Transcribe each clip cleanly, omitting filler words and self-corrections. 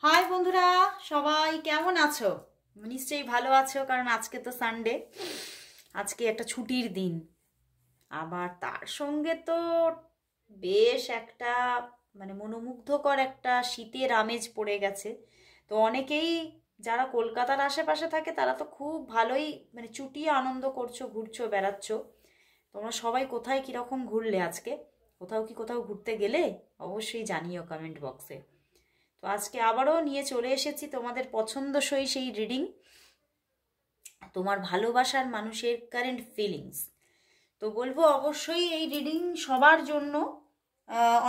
High বন্ধুরা, সবাই কেমন আছো? নিশ্চয়ই ভালো আছো, কারণ আজকে তো সানডে, আজকে একটা ছুটির দিন। আবার তার সঙ্গে তো বেশ একটা মনোমুগ্ধকর একটা শীতের আমেজ পড়ে গেছে। তো অনেকেই যারা কলকাতার আশেপাশে থাকে তারা তো খুব ভালোই চুটিয়ে আনন্দ করছো, ঘুরছো, বেড়াচ্ছ। তোমরা সবাই কোথায় কিরকম ঘুরলে আজকে? কোথাও ঘুরতে গেলে অবশ্যই জানিও কমেন্ট বক্সে। তো আজকে আবারও নিয়ে চলে এসেছি তোমাদের পছন্দসই সেই রিডিং, তোমার ভালোবাসার মানুষের কারেন্ট ফিলিংস। তো বলবো অবশ্যই এই রিডিং সবার জন্য।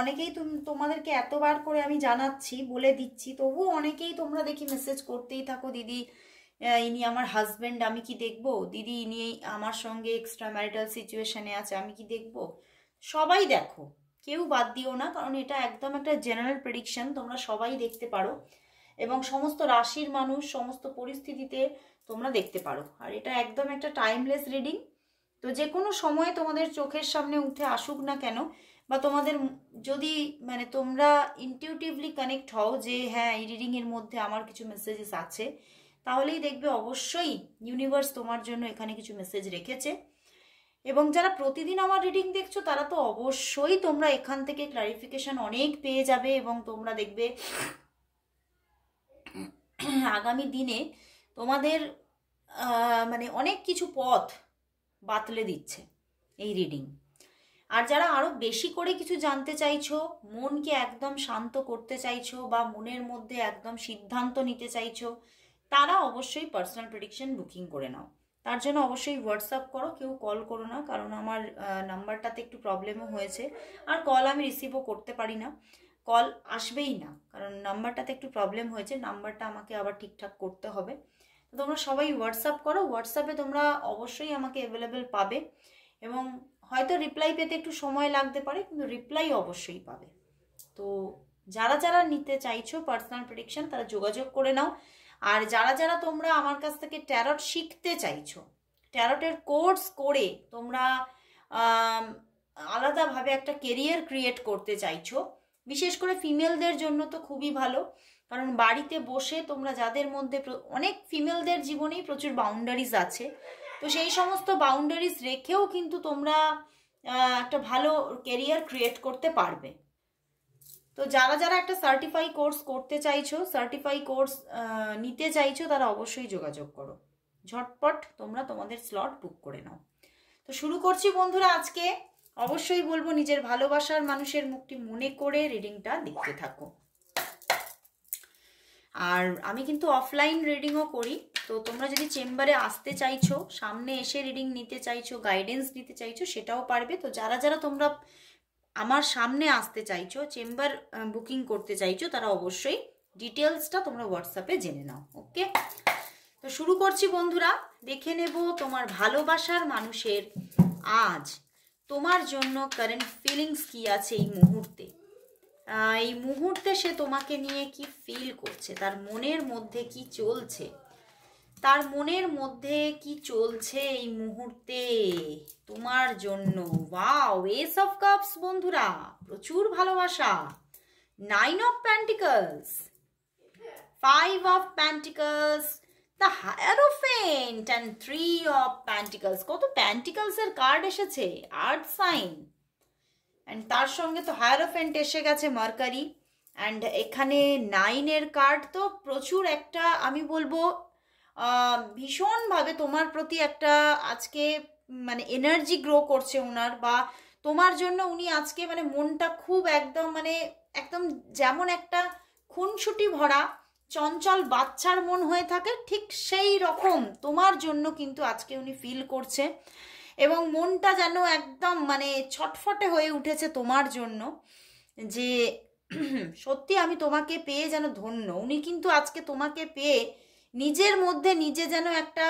অনেকেই তোমাদেরকে এতবার করে আমি জানাচ্ছি, বলে দিচ্ছি, তবুও অনেকেই তোমরা দেখি মেসেজ করতেই থাকো, দিদি ইনি আমার হাজবেন্ড, আমি কি দেখবো? দিদি ইনি আমার সঙ্গে এক্সট্রা ম্যারিটাল সিচুয়েশনে আছে, আমি কি দেখবো? সবাই দেখো, কেউ বাদ দিও না, কারণ এটা একদম একটা জেনারেল প্রেডিকশন, তোমরা সবাই দেখতে পারো এবং সমস্ত রাশির মানুষ সমস্ত পরিস্থিতিতে তোমরা দেখতে পারো। আর এটা একদম একটা টাইমলেস রিডিং। তো যে কোনো সময় তোমাদের চোখের সামনে উঠে আসুক না কেন, বা তোমাদের যদি তোমরা ইনটিউটিভলি কানেক্ট হও যে হ্যাঁ এই রিডিং এর মধ্যে আমার কিছু মেসেজেস আছে, তাহলেই দেখবে অবশ্যই ইউনিভার্স তোমার জন্য এখানে কিছু মেসেজ রেখেছে। এবং যারা প্রতিদিন আমার রিডিং দেখছো তারা তো অবশ্যই তোমরা এখান থেকে ক্লারিফিকেশন অনেক পেয়ে যাবে, এবং তোমরা দেখবে আগামী দিনে তোমাদের অনেক কিছু পথ বাতলে দিচ্ছে এই রিডিং। আর যারা আরো বেশি করে কিছু জানতে চাইছো, মনকে একদম শান্ত করতে চাইছো, বা মনের মধ্যে একদম সিদ্ধান্ত নিতে চাইছো, তারা অবশ্যই পার্সোনাল প্রেডিকশন বুকিং করে নাও। তার জন্য অবশ্যই হোয়াটসঅ্যাপ করো, কেউ কল করো না, কারণ আমার নাম্বারটাতে একটু প্রবলেমও হয়েছে। আর কল আমি রিসিভও করতে পারি না, কল আসবেই না, কারণ নাম্বারটাতে একটু প্রবলেম হয়েছে, নাম্বারটা আমাকে আবার ঠিকঠাক করতে হবে। তো তোমরা সবাই হোয়াটসঅ্যাপ করো, হোয়াটসঅ্যাপে তোমরা অবশ্যই আমাকে অ্যাভেলেবেল পাবে, এবং হয়তো রিপ্লাই পেতে একটু সময় লাগতে পারে, কিন্তু রিপ্লাই অবশ্যই পাবে। তো যারা যারা নিতে চাইছো পার্সোনাল প্রেডিকশন তারা যোগাযোগ করে নাও। আর যারা যারা তোমরা আমার কাছ থেকে ট্যারট শিখতে চাইছো, ট্যারটের কোর্স করে তোমরা আলাদাভাবে একটা কেরিয়ার ক্রিয়েট করতে চাইছো, বিশেষ করে ফিমেলদের জন্য তো খুবই ভালো, কারণ বাড়িতে বসে তোমরা যাদের মধ্যে অনেক ফিমেলদের জীবনেই প্রচুর বাউন্ডারিজ আছে, তো সেই সমস্ত বাউন্ডারিজ রেখেও কিন্তু তোমরা একটা ভালো কেরিয়ার ক্রিয়েট করতে পারবে। তো যারা যারা একটা সার্টিফাই কোর্স করতে চাইছো, সার্টিফাই কোর্স নিতে চাইছো, তারা অবশ্যই যোগাযোগ করো, ঝটপট তোমরা তোমাদের স্লট বুক করে নাও। তো শুরু করছি বন্ধুরা আজকে। অবশ্যই বলবো নিজের ভালোবাসার মানুষের মুখটি মনে করে রিডিংটা দেখতে থাকো। আর আমি কিন্তু অফলাইন রিডিংও করি, তো তোমরা যদি চেম্বারে আসতে চাইছো, সামনে এসে রিডিং নিতে চাইছো, গাইডেন্স নিতে চাইছো, সেটাও পারবে। তো যারা যারা তোমরা আমার সামনে আসতে চাইছো, চেম্বার বুকিং করতে চাইছো, তারা অবশ্যই ডিটেলসটা তোমরা হোয়াটসঅ্যাপে জেনে নাও। ওকে, তো শুরু করছি বন্ধুরা। দেখে নেব তোমার ভালোবাসার মানুষের আজ তোমার জন্য কারেন্ট ফিলিংস কি আছে এই মুহূর্তে। এই মুহূর্তে সে তোমাকে নিয়ে কি ফিল করছে, তার মনের মধ্যে কি চলছে, তার মনের মধ্যে কি চলছে এই মুহূর্তে তোমার জন্য। ওয়াও, এস অফ কাপস বন্ধুরা, প্রচুর ভালোবাসা। 9 of pentacles, 5 of pentacles, the hierophant and 3 of pentacles. কত পেন্টিকলস এর কার্ড এসেছে, আর্থ সাইন, অ্যান্ড তার সঙ্গে তো হায়ারোফেন্ট এসে গেছে, মার্কারি, অ্যান্ড এখানে 9 এর কার্ড। তো প্রচুর একটা, আমি বলবো ভীষণভাবে তোমার প্রতি একটা আজকে এনার্জি গ্রো করছে ওনার, বা তোমার জন্য উনি আজকে মনটা খুব একদম একদম যেমন একটা খুনসুটি ভরা চঞ্চল বাচ্চার মন হয়ে থাকে, ঠিক সেই রকম তোমার জন্য কিন্তু আজকে উনি ফিল করছে, এবং মনটা যেন একদম ছটফটে হয়ে উঠেছে তোমার জন্য, যে সত্যি আমি তোমাকে পেয়ে যেন ধন্য। উনি কিন্তু আজকে তোমাকে পেয়ে নিজের মধ্যে নিজে যেন একটা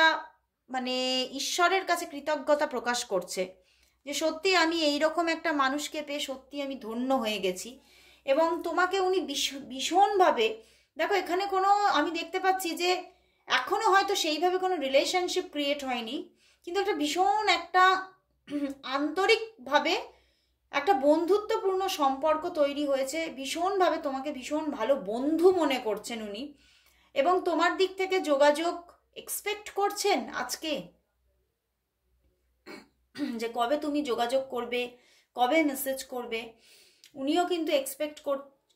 ঈশ্বরের কাছে কৃতজ্ঞতা প্রকাশ করছে, যে সত্যি আমি এইরকম একটা মানুষকে পেয়ে সত্যি আমি ধন্য হয়ে গেছি। এবং তোমাকে উনি ভীষণভাবে, দেখো এখানে কোনো, আমি দেখতে পাচ্ছি যে এখনো হয়তো সেইভাবে কোনো রিলেশনশিপ ক্রিয়েট হয়নি, কিন্তু একটা ভীষণ একটা আন্তরিকভাবে একটা বন্ধুত্বপূর্ণ সম্পর্ক তৈরি হয়েছে, ভীষণভাবে তোমাকে ভীষণ ভালো বন্ধু মনে করছেন উনি, এবং তোমার দিক থেকে যোগাযোগ এক্সপেক্ট করছেন আজকে, যে কবে তুমি যোগাযোগ করবে, কবে মেসেজ করবে। উনিও কিন্তু এক্সপেক্ট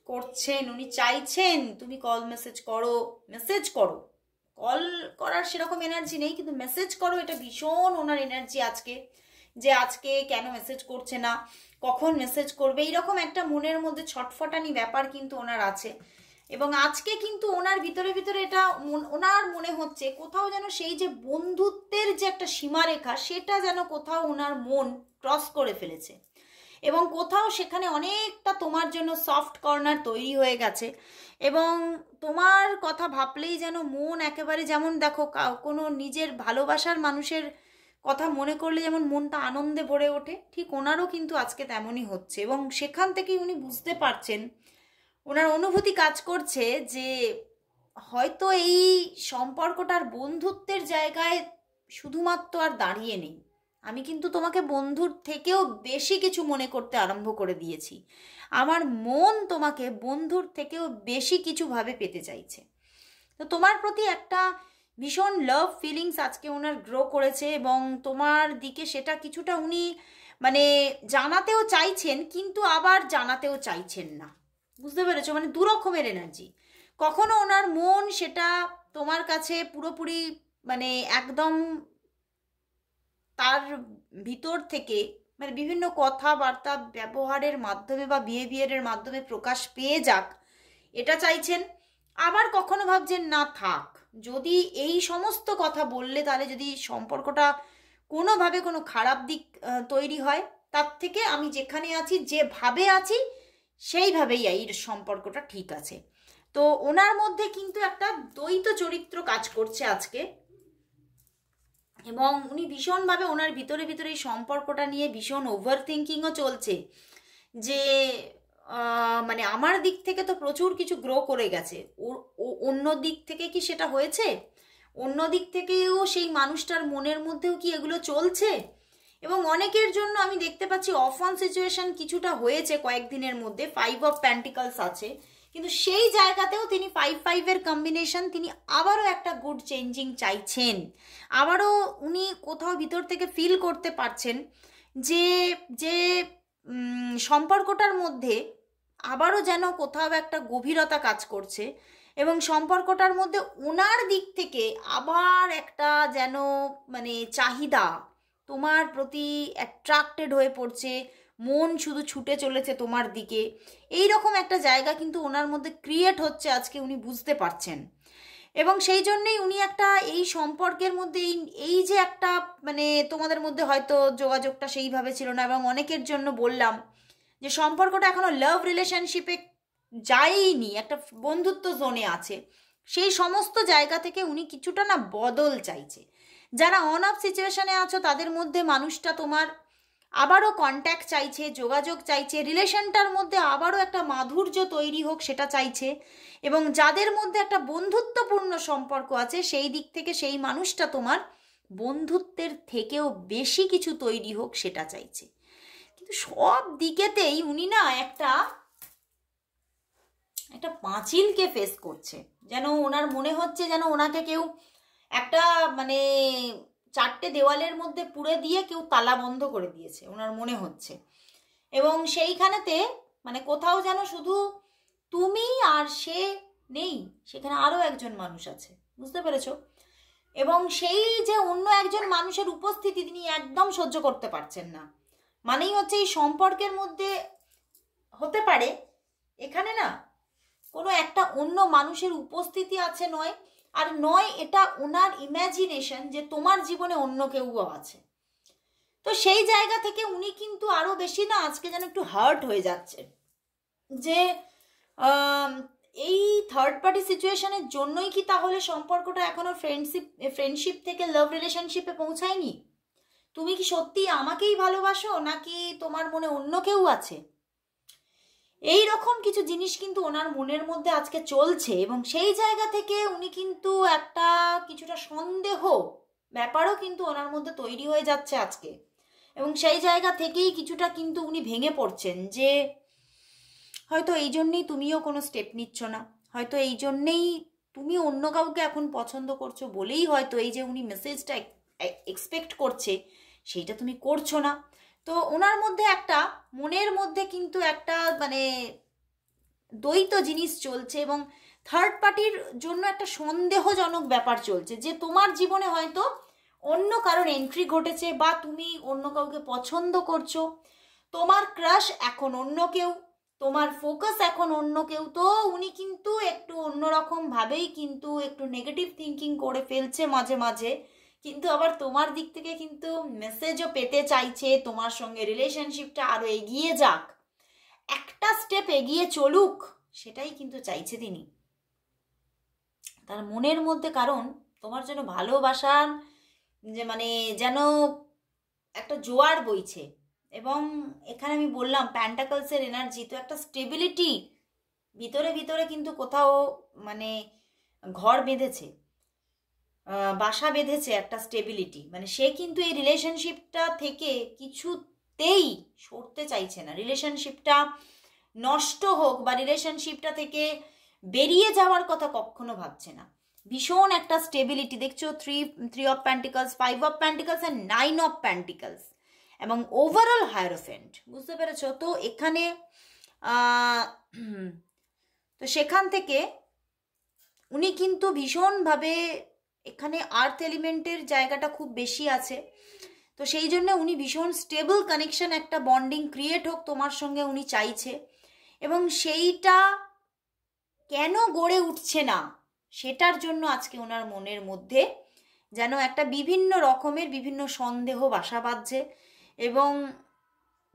করছেন, উনি চাইছেন তুমি কল মেসেজ করো, মেসেজ করো। কল করার সেরকম এনার্জি নেই, কিন্তু মেসেজ করো, এটা ভীষণ ওনার এনার্জি আজকে, যে আজকে কেন মেসেজ করছে না, কখন মেসেজ করবে, এইরকম একটা মনের মধ্যে ছটফটানি ব্যাপার কিন্তু ওনার আছে। এবং আজকে কিন্তু ওনার ভিতরে ভিতরে এটা ওনার মনে হচ্ছে কোথাও যেন সেই যে বন্ধুত্বের যে একটা সীমারেখা, সেটা যেন কোথাও ওনার মন ক্রস করে ফেলেছে, এবং কোথাও সেখানে অনেকটা তোমার জন্য সফট কর্নার তৈরি হয়ে গেছে। এবং তোমার কথা ভাবলেই যেন মন একেবারে, যেমন দেখো কোনো নিজের ভালোবাসার মানুষের কথা মনে করলে যেমন মনটা আনন্দে ভরে ওঠে, ঠিক ওনারও কিন্তু আজকে তেমনই হচ্ছে। এবং সেখান থেকেই উনি বুঝতে পারছেন, ওনার অনুভূতি কাজ করছে যে হয়তো এই সম্পর্কটার বন্ধুত্বের জায়গায় শুধুমাত্র আর দাঁড়িয়ে নেই, আমি কিন্তু তোমাকে বন্ধুর থেকেও বেশি কিছু মনে করতে আরম্ভ করে দিয়েছি, আমার মন তোমাকে বন্ধুর থেকেও বেশি কিছুভাবে পেতে চাইছে। তো তোমার প্রতি একটা ভীষণ লাভ ফিলিংস আজকে ওনার গ্রো করেছে, এবং তোমার দিকে সেটা কিছুটা উনি মানে জানাতেও চাইছেন, কিন্তু আবার জানাতেও চাইছেন না, বুঝতে পেরেছো? মানে দু রকমের এনার্জি। কখনো ওনার মন সেটা তোমার কাছে পুরোপুরি মানে একদম তার ভিতর থেকে মানে বিভিন্ন কথাবার্তা ব্যবহারের মাধ্যমে বা বিহেভিয়ারের মাধ্যমে প্রকাশ পেয়ে যাক, এটা চাইছেন। আবার কখনো ভাবছেন না থাক, যদি এই সমস্ত কথা বললে তাহলে যদি সম্পর্কটা কোনোভাবে কোনো খারাপ দিক তৈরি হয়, তার থেকে আমি যেখানে আছি যেভাবে আছি সেইভাবেই এই সম্পর্কটা ঠিক আছে। তো ওনার মধ্যে কিন্তু একটা দ্বৈত চরিত্র কাজ করছে আজকে, এবং উনি ভীষণভাবে ওনার ভিতরে ভিতরে এই সম্পর্কটা নিয়ে ভীষণ ওভার থিঙ্কিংও চলছে, যে মানে আমার দিক থেকে তো প্রচুর কিছু গ্রো করে গেছে, অন্য দিক থেকে কি সেটা হয়েছে, অন্য দিক থেকেও সেই মানুষটার মনের মধ্যেও কি এগুলো চলছে। এবং অনেকের জন্য আমি দেখতে পাচ্ছি অফ অন সিচুয়েশন কিছুটা হয়েছে কয়েকদিনের মধ্যে, 5 অফ প্যান্টিকলস আছে, কিন্তু সেই জায়গাতেও তিনি 5-5-এর কম্বিনেশন, তিনি আবারও একটা গুড চেঞ্জিং চাইছেন। আবারও উনি কোথাও ভিতর থেকে ফিল করতে পারছেন যে যে সম্পর্কটার মধ্যে আবারও যেন কোথাও একটা গভীরতা কাজ করছে, এবং সম্পর্কটার মধ্যে ওনার দিক থেকে আবার একটা যেন মানে চাহিদা তোমার প্রতি অ্যাট্রাক্টেড হয়ে পড়ছে, মন শুধু ছুটে চলেছে তোমার দিকে, এই রকম একটা জায়গা কিন্তু ওনার মধ্যে ক্রিয়েট হচ্ছে আজকে, উনি বুঝতে পারছেন। এবং সেই জন্যই উনি একটা এই সম্পর্কের মধ্যে এই যে একটা মানে তোমাদের মধ্যে হয়তো যোগাযোগটা সেইভাবে ছিল না, এবং অনেকের জন্য বললাম যে সম্পর্কটা এখনো লাভ রিলেশনশিপে যায়নি, একটা বন্ধুত্ব জোনে আছে, সেই সমস্ত জায়গা থেকে উনি কিছুটা না বদল চাইছে। যারা অন অফ সিচুয়েশনে আছো তাদের মধ্যে মানুষটা তোমার আবারও কন্ট্যাক্ট চাইছে, যোগাযোগ চাইছে, রিলেশনটার মধ্যে আবারও একটা মাধুর্য তৈরি হোক সেটা চাইছে, এবং যাদের মধ্যে একটা বন্ধুত্বপূর্ণ সম্পর্ক আছে সেই দিক থেকে সেই মানুষটা তোমার বন্ধুত্বের থেকেও বেশি কিছু তৈরি হোক সেটা চাইছে। কিন্তু সব দিকেতেই উনি না একটা পাঁচিলকে ফেস করছে, যেন ওনার মনে হচ্ছে যেন ওনাকে কেউ একটা মানে 4টে দেওয়ালের মধ্যে পুরে দিয়ে কেউ তালা বন্ধ করে দিয়েছে ওনার মনে হচ্ছে। এবং সেইখানেতে মানে কোথাও যেন শুধু তুমি আর সে নেই, সেখানে আরও একজন মানুষ আছে, বুঝতে পেরেছো? এবং সেই যে অন্য একজন মানুষের উপস্থিতি তিনি একদম সহ্য করতে পারছেন না। মানেই হচ্ছে এই সম্পর্কের মধ্যে হতে পারে এখানে না কোনো একটা অন্য মানুষের উপস্থিতি আছে নয়, আর নয় এটা ওনার ইম্যাজিনেশন যে তোমার জীবনে অন্য কেউ আছে। তো সেই জায়গা থেকে উনি কিন্তু আরো বেশি না আজকে যেন একটু হার্ট হয়ে যাচ্ছে, যে এই থার্ড পার্টি সিচুয়েশনের জন্যই কি তাহলে সম্পর্কটা এখনো ফ্রেন্ডশিপ থেকে লাভ রিলেশনশিপে পৌঁছায়নি? তুমি কি সত্যি আমাকেই ভালোবাসো, নাকি তোমার মনে অন্য কেউ আছে? এই রকম কিছু জিনিস কিন্তু ওনার মনের মধ্যে আজকে চলছে, এবং সেই জায়গা থেকে উনি কিন্তু একটা কিছুটা সন্দেহ ব্যাপারও কিন্তু ওনার মধ্যে তৈরি হয়ে যাচ্ছে আজকে। এবং সেই জায়গা থেকেই কিছুটা কিন্তু উনি ভেঙে পড়ছেন যে হয়তো এই জন্যেই তুমিও কোনো স্টেপ নিচ্ছ না, হয়তো এই জন্যেই তুমি অন্য কাউকে এখন পছন্দ করছো বলেই হয়তো এই যে উনি মেসেজটা এক্সপেক্ট করছে সেইটা তুমি করছো না। তো ওনার মধ্যে একটা মনের মধ্যে কিন্তু একটা মানে দ্বৈত জিনিস চলছে এবং থার্ড পার্টির জন্য একটা সন্দেহজনক ব্যাপার চলছে যে তোমার জীবনে হয়তো অন্য কারোর এন্ট্রি ঘটেছে বা তুমি অন্য কাউকে পছন্দ করছো, তোমার ক্রাশ এখন অন্য কেউ, তোমার ফোকাস এখন অন্য কেউ। তো উনি কিন্তু একটু অন্যরকম ভাবেই কিন্তু একটু নেগেটিভ থিঙ্কিং করে ফেলছে মাঝে মাঝে, কিন্তু আবার তোমার দিক থেকে কিন্তু মেসেজও পেতে চাইছে তোমার সঙ্গে রিলেশনশিপটা আরো এগিয়ে যাক, একটা স্টেপ এগিয়ে চলুক, সেটাই কিন্তু চাইছে তিনি তার মনের মধ্যে। কারণ তোমার জন্য ভালোবাসার যে মানে যেন একটা জোয়ার বইছে। এবং এখানে আমি বললাম প্যান্টাকলসের এনার্জি, তো একটা স্টেবিলিটি ভিতরে ভিতরে কিন্তু কোথাও মানে ঘর বেঁধেছে, বাসা বেঁধেছে একটা স্টেবিলিটি। মানে সে কিন্তু এই রিলেশনশিপটা থেকে কিছুতেই সরতে চাইছে না, রিলেশনশিপটা নষ্ট হোক বা রিলেশনশিপটা থেকে বেরিয়ে যাওয়ার কথা কখনো ভাবছে না। ভীষণ একটা স্টেবিলিটি দেখছো, three of pentacles, 5 of pentacles and 9 of pentacles এবং ওভারঅল হায়ারোফেন্ট, বুঝতে পেরেছো? তো এখানে তো সেখান থেকে উনি কিন্তু ভীষণভাবে এখানে আর্থ এলিমেন্টের জায়গাটা খুব বেশি আছে, তো সেই জন্য উনি ভীষণ স্টেবল কানেকশন, একটা বন্ডিং ক্রিয়েট হোক তোমার সঙ্গে উনি চাইছে। এবং সেইটা কেন গড়ে উঠছে না সেটার জন্য আজকে ওনার মনের মধ্যে যেন একটা বিভিন্ন রকমের বিভিন্ন সন্দেহ বাসা বাঁধছে। এবং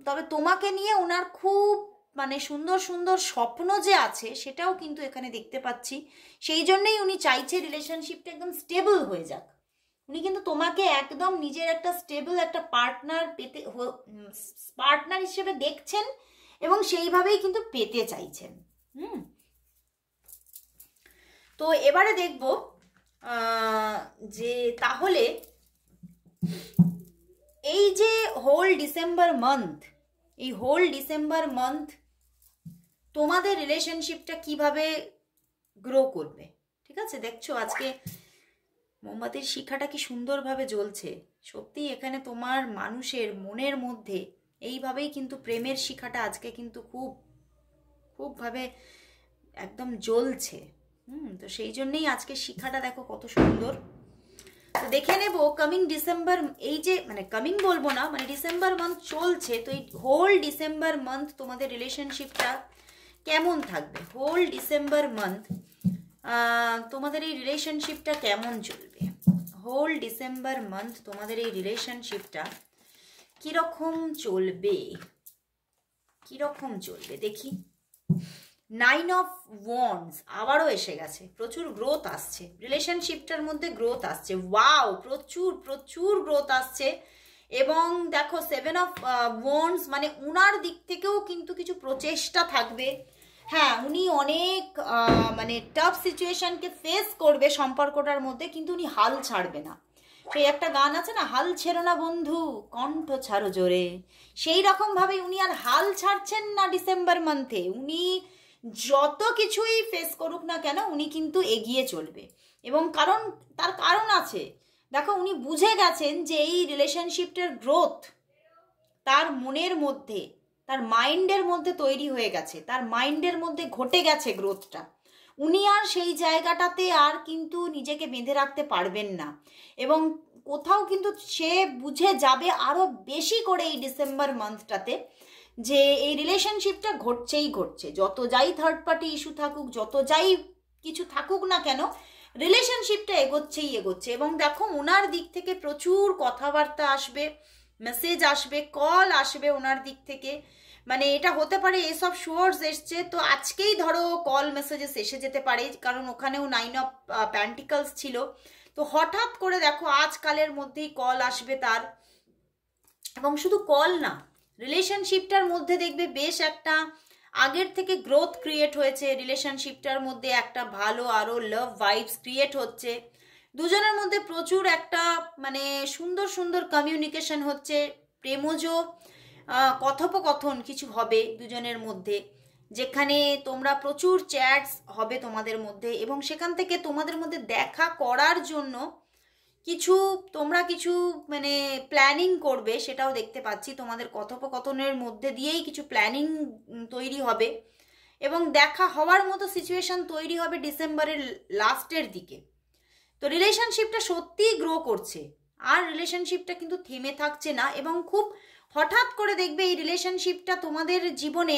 তবে তোমাকে নিয়ে ওনার খুব মানে সুন্দর সুন্দর স্বপ্ন যে আছে সেটাও কিন্তু এখানে দেখতে পাচ্ছি। সেই জন্যই উনি চাইছে রিলেশনশিপটা একদম স্টেবল হয়ে যাক। উনি কিন্তু তোমাকে একদম নিজের একটা স্টেবল একটা পার্টনার হিসেবে দেখছেন এবং সেইভাবেই কিন্তু পেতে চাইছেন। তো এবারে দেখব যে তাহলে এই যে হোল ডিসেম্বর মান্থ, এই হোল ডিসেম্বর মান্থ তোমাদের রিলেশনশিপটা কিভাবে গ্রো করবে। ঠিক আছে, দেখছো আজকে মোমবাতির শিখাটা কি সুন্দরভাবে জ্বলছে। সত্যি এখানে তোমার মানুষের মনের মধ্যে এইভাবেই কিন্তু প্রেমের শিখাটা আজকে কিন্তু খুব খুবভাবে একদম জ্বলছে। তো সেই জন্যই আজকে শিখাটা দেখো কত সুন্দর। তো দেখে নেব কামিং ডিসেম্বর, এই যে মানে কামিং বলবো না, মানে ডিসেম্বর মান্থ চলছে, তো এই হোল ডিসেম্বর মান্থ তোমাদের রিলেশনশিপটা কেমন থাকবে। হোল ডিসেম্বর মান্থ তোমাদের এই রিলেশনশিপটা কেমন চলবে। হোল ডিসেম্বর মান্থ তোমাদের এই রিলেশনশিপটা কিরকম চলবে, কিরকম চলবে দেখি। 9 অফ ওয়ান্ডস আবারও এসে গেছে, প্রচুর গ্রোথ আসছে রিলেশনশিপটার মধ্যে, গ্রোথ আসছে, ওয়াও প্রচুর প্রচুর গ্রোথ আসছে। এবং দেখো 7 অফ ওয়ান্ডস মানে উনার দিক থেকেও কিন্তু কিছু প্রচেষ্টা থাকবে। হ্যাঁ, উনি অনেক মানে টাফ সিচুয়েশনকে ফেস করবে সম্পর্কটার মধ্যে, কিন্তু উনি হাল ছাড়বে না। সেই একটা গান আছে না, হাল ছেড়ো না বন্ধু কণ্ঠ ছাড়ো জোরে, সেই রকম ভাবে উনি আর হাল ছাড়ছেন না ডিসেম্বর মান্থে। উনি যত কিছুই ফেস করুক না কেন উনি কিন্তু এগিয়ে চলবে। এবং তার কারণ আছে, দেখো উনি বুঝে গেছেন যে এই রিলেশনশিপটার গ্রোথ তার মনের মধ্যে, তার মাইন্ডের মধ্যে তৈরি হয়ে গেছে, তার মাইন্ডের মধ্যে ঘটে গেছে গ্রোথটা। উনি আর সেই জায়গাটাতে আর কিন্তু নিজেকে বেঁধে রাখতে পারবেন না। এবং কোথাও কিন্তু সে বুঝে যাবে আরো বেশি করে এই ডিসেম্বর মান্থটাতে যে এই রিলেশনশিপটা ঘটছেই ঘটছে, যত যাই থার্ড পার্টি ইস্যু থাকুক, যত যাই কিছু থাকুক না কেন, রিলেশনশিপটা এগোচ্ছেই এগোচ্ছে। এবং দেখো ওনার দিক থেকে প্রচুর কথাবার্তা আসবে, মেসেজ আসবে, কল আসবে ওনার দিক থেকে। মানে এটা হতে পারে এসব শোর্স এসছে, তো আজকেই ধরো কল মেসেজেস এসে যেতে পারে, কারণ ওখানেও 9 অফ প্যান্টিকলস ছিল। তো হঠাৎ করে দেখো আজকালের মধ্যেই কল আসবে তার। এবং শুধু কল না, রিলেশনশিপটার মধ্যে দেখবে বেশ একটা আগের থেকে গ্রোথ ক্রিয়েট হয়েছে, রিলেশনশিপটার মধ্যে একটা ভালো আরো লাভ ভাইবস ক্রিয়েট হচ্ছে, দুজনের মধ্যে প্রচুর একটা মানে সুন্দর সুন্দর কমিউনিকেশন হচ্ছে, প্রেমজ কথোপকথন কিছু হবে দুজনের মধ্যে, যেখানে তোমরা প্রচুর চ্যাটস হবে তোমাদের মধ্যে, এবং সেখান থেকে তোমাদের মধ্যে দেখা করার জন্য তোমরা কিছু মানে প্ল্যানিং করবে, সেটাও দেখতে পাচ্ছি। তোমাদের কথোপকথনের মধ্যে দিয়েই কিছু প্ল্যানিং তৈরি হবে এবং দেখা হওয়ার মতো সিচুয়েশন তৈরি হবে ডিসেম্বরের লাস্টের দিকে। তো রিলেশনশিপটা সত্যিই গ্রো করছে, আর রিলেশনশিপটা কিন্তু থেমে থাকছে না, এবং খুব হঠাৎ করে দেখবে এই রিলেশনশিপটা তোমাদের জীবনে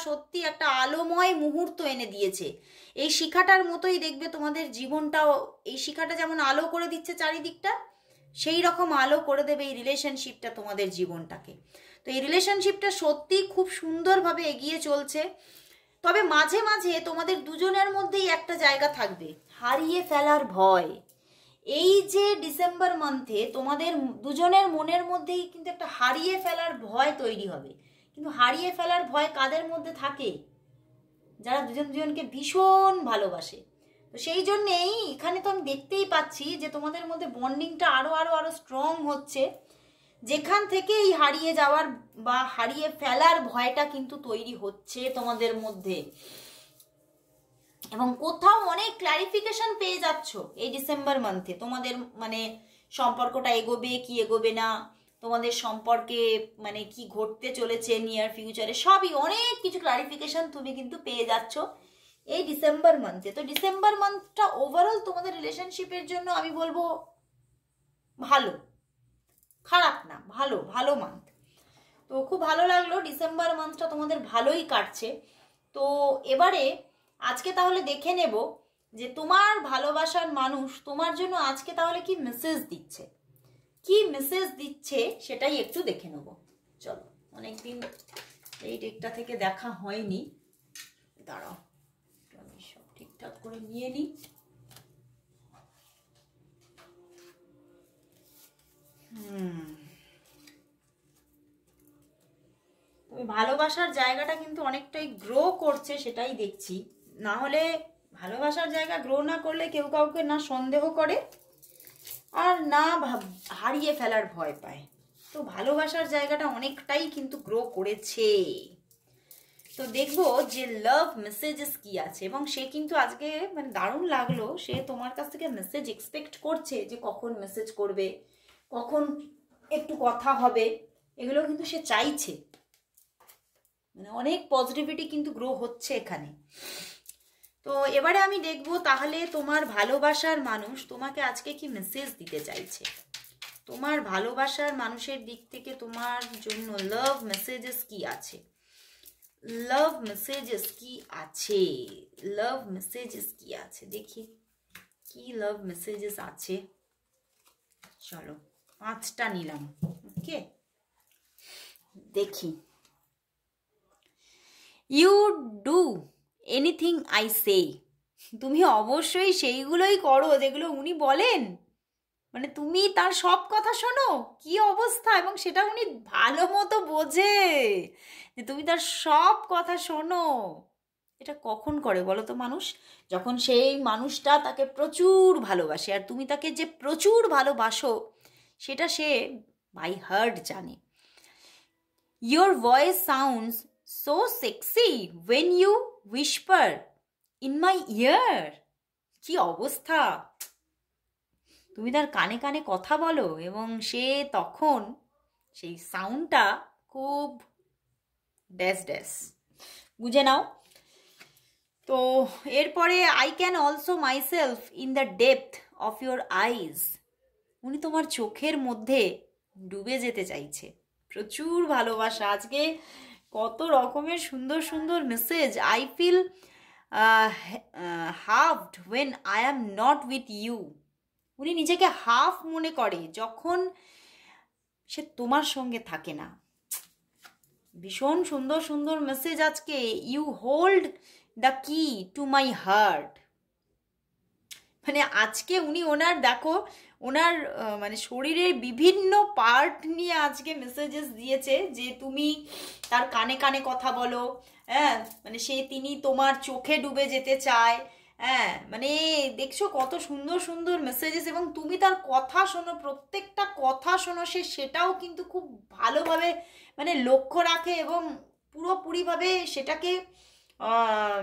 সত্যি একটা আলোময় মুহূর্ত এনে দিয়েছে। এই শিখাটার মতোই দেখবে তোমাদের জীবনটাও, এই শিখাটা যেমন আলো করে দিচ্ছে চারিদিকটা, সেই রকম আলো করে দেবে এই রিলেশনশিপটা তোমাদের জীবনটাকে। তো এই রিলেশনশিপটা সত্যি খুব সুন্দরভাবে এগিয়ে চলছে। তবে মাঝে মাঝে তোমাদের দুজনের মধ্যেই একটা জায়গা থাকবে হারিয়ে ফেলার ভয়। এই যে ডিসেম্বর মান্থে তোমাদের দুজনের মনের মধ্যেই কিন্তু একটা হারিয়ে ফেলার ভয় তৈরি হবে। কিন্তু হারিয়ে ফেলার ভয় কাদের মধ্যে থাকে? যারা দুজনকে ভীষণ ভালোবাসে। তো সেই জন্যেই এখানে তো আমি দেখতেই পাচ্ছি যে তোমাদের মধ্যে বন্ডিংটা আরো স্ট্রং হচ্ছে, যেখান থেকে এই হারিয়ে যাওয়ার বা হারিয়ে ফেলার ভয়টা কিন্তু তৈরি হচ্ছে তোমাদের মধ্যে। এবং কোথাও অনেক ক্লারিফিকেশন পেয়ে যাচ্ছ এই ডিসেম্বর মান্থে। তোমাদের মানে সম্পর্কটা এগোবে কি এগোবে না, তোমাদের সম্পর্কে মানে কি ঘটতে চলেছে নিয়ার ফিউচারে, সবই অনেক কিছু ক্লারিফিকেশন তুমি কিন্তু পেয়ে যাচ্ছ এই ডিসেম্বর মান্থে। তো ডিসেম্বর মান্থটা ওভারঅল তোমাদের রিলেশনশিপের জন্য আমি বলবো ভালো, খারাপ না, ভালো মান্থ। তো খুব ভালো লাগলো, ডিসেম্বর মান্থটা তোমাদের ভালোই কাটছে। তো এবারে আজকে তাহলে দেখে নেব যে তোমার ভালোবাসার মানুষ তোমার জন্য আজকে তাহলে কি মেসেজ দিচ্ছে সেটাই একটু দেখে নেব। চলো, অনেকদিন এই ডেকটা থেকে দেখা হয়নি, দাঁড়াও আমি সব ঠিকঠাক করে নিয়ে নিই। ভালোবাসার জায়গাটা কিন্তু অনেকটাই গ্রো করছে, সেটাই দেখছি। না হলে ভালোবাসার জায়গা গ্রো না করলে কেউ কাউকে না সন্দেহ করে আর না হারিয়ে ফেলার ভয় পায়। তো ভালোবাসার জায়গাটা অনেকটাই কিন্তু গ্রো করেছে। তো দেখবো যে লাভ মেসেজেস কি আছে, এবং সে কিন্তু আজকে মানে দারুণ লাগলো, সে তোমার কাছ থেকে মেসেজ এক্সপেক্ট করছে যে কখন মেসেজ করবে, কখন একটু কথা হবে, এগুলো কিন্তু সে চাইছে। মানে অনেক পজিটিভিটি কিন্তু গ্রো হচ্ছে এখানে। তো এবারে আমি দেখবো তাহলে তোমার ভালোবাসার মানুষ তোমাকে আজকে কি মেসেজ দিতে চাইছে। তোমার ভালোবাসার মানুষের দিক থেকে তোমার জন্য লাভ মেসেজেস কি আছে, দেখি কি লাভ মেসেজেস আছে। চলো 5টা নিলাম, ওকে দেখি। You do anything I say, তুমি অবশ্যই সেইগুলোই করো যেগুলো উনি বলেন, মানে তুমি তার সব কথা শোনো, কি অবস্থা, এবং সেটা উনি ভালো মতো বোঝে যে তুমি তার সব কথা শোনো। এটা কখন করে বলো তো মানুষ? যখন সেই মানুষটা তাকে প্রচুর ভালোবাসে, আর তুমি তাকে যে প্রচুর ভালোবাসো সেটা সে বাই হার্ট জানে। Your voice sounds so sexy when you whisper in my ear, কি অবস্থা, তুমি তার কানে কানে কথা বলো এবং সে তখন সেই সাউন্ডটা খুব ড্যাশ ড্যাশ বুঝে নাও। তো এরপরে I can also myself in the depth of your আইজ, উনি তোমার চোখের মধ্যে ডুবে যেতে চাইছে। প্রচুর ভালোবাসা, আজকে কত রকমের সুন্দর সুন্দর message. I feel halved when I am not with you, উনি নিজেকে হাফ মনে করে যখন সে তোমার সঙ্গে থাকে না। ভীষণ সুন্দর সুন্দর মেসেজ আজকে। ইউ হোল্ড দ্য কি টু মাই হার্ট, মানে আজকে উনি ওনার দেখো ওনার মানে শরীরের বিভিন্ন পার্ট নিয়ে আজকে মেসেজেস দিয়েছে যে তুমি তার কানে কানে কথা বলো, হ্যাঁ মানে তিনি তোমার চোখে ডুবে যেতে চায়, হ্যাঁ মানে দেখছো কত সুন্দর সুন্দর মেসেজেস, এবং তুমি তার কথা শোনো, প্রত্যেকটা কথা শোনো, সেটাও কিন্তু খুব ভালোভাবে মানে লক্ষ্য রাখে এবং পুরোপুরিভাবে সেটাকে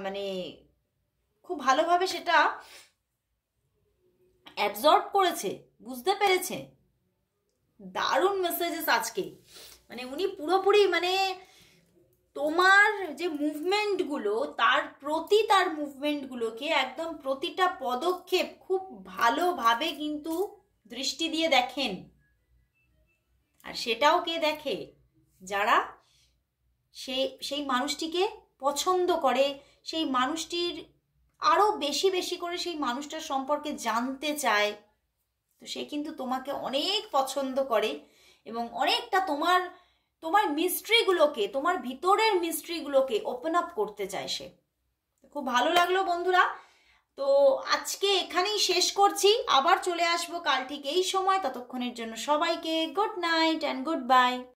মানে খুব ভালোভাবে সেটা অ্যাবজর্ব করেছে, বুঝতে পেরেছে। দারুণ মেসেজেস আজকে, মানে উনি পুরোপুরি মানে তোমার যে মুভমেন্টগুলো, তার মুভমেন্টগুলোকে একদম প্রতিটা পদক্ষেপ খুব ভালোভাবে কিন্তু দৃষ্টি দিয়ে দেখেন। আর সেটাও কে দেখে? যারা সেই মানুষটিকে পছন্দ করে, সেই মানুষটির আরো বেশি বেশি করে সেই মানুষটার সম্পর্কে জানতে চায়। তো সে কিন্তু তোমাকে অনেক পছন্দ করে এবং অনেকটা তোমার মিস্ট্রিগুলোকে, তোমার ভিতরের মিস্ট্রিগুলোকে ওপেন আপ করতে চায় সে। খুব ভালো লাগলো বন্ধুরা। তো আজকে এখানেই শেষ করছি, আবার চলে আসবো কাল ঠিক এই সময়। ততক্ষণের জন্য সবাইকে good night and good bye.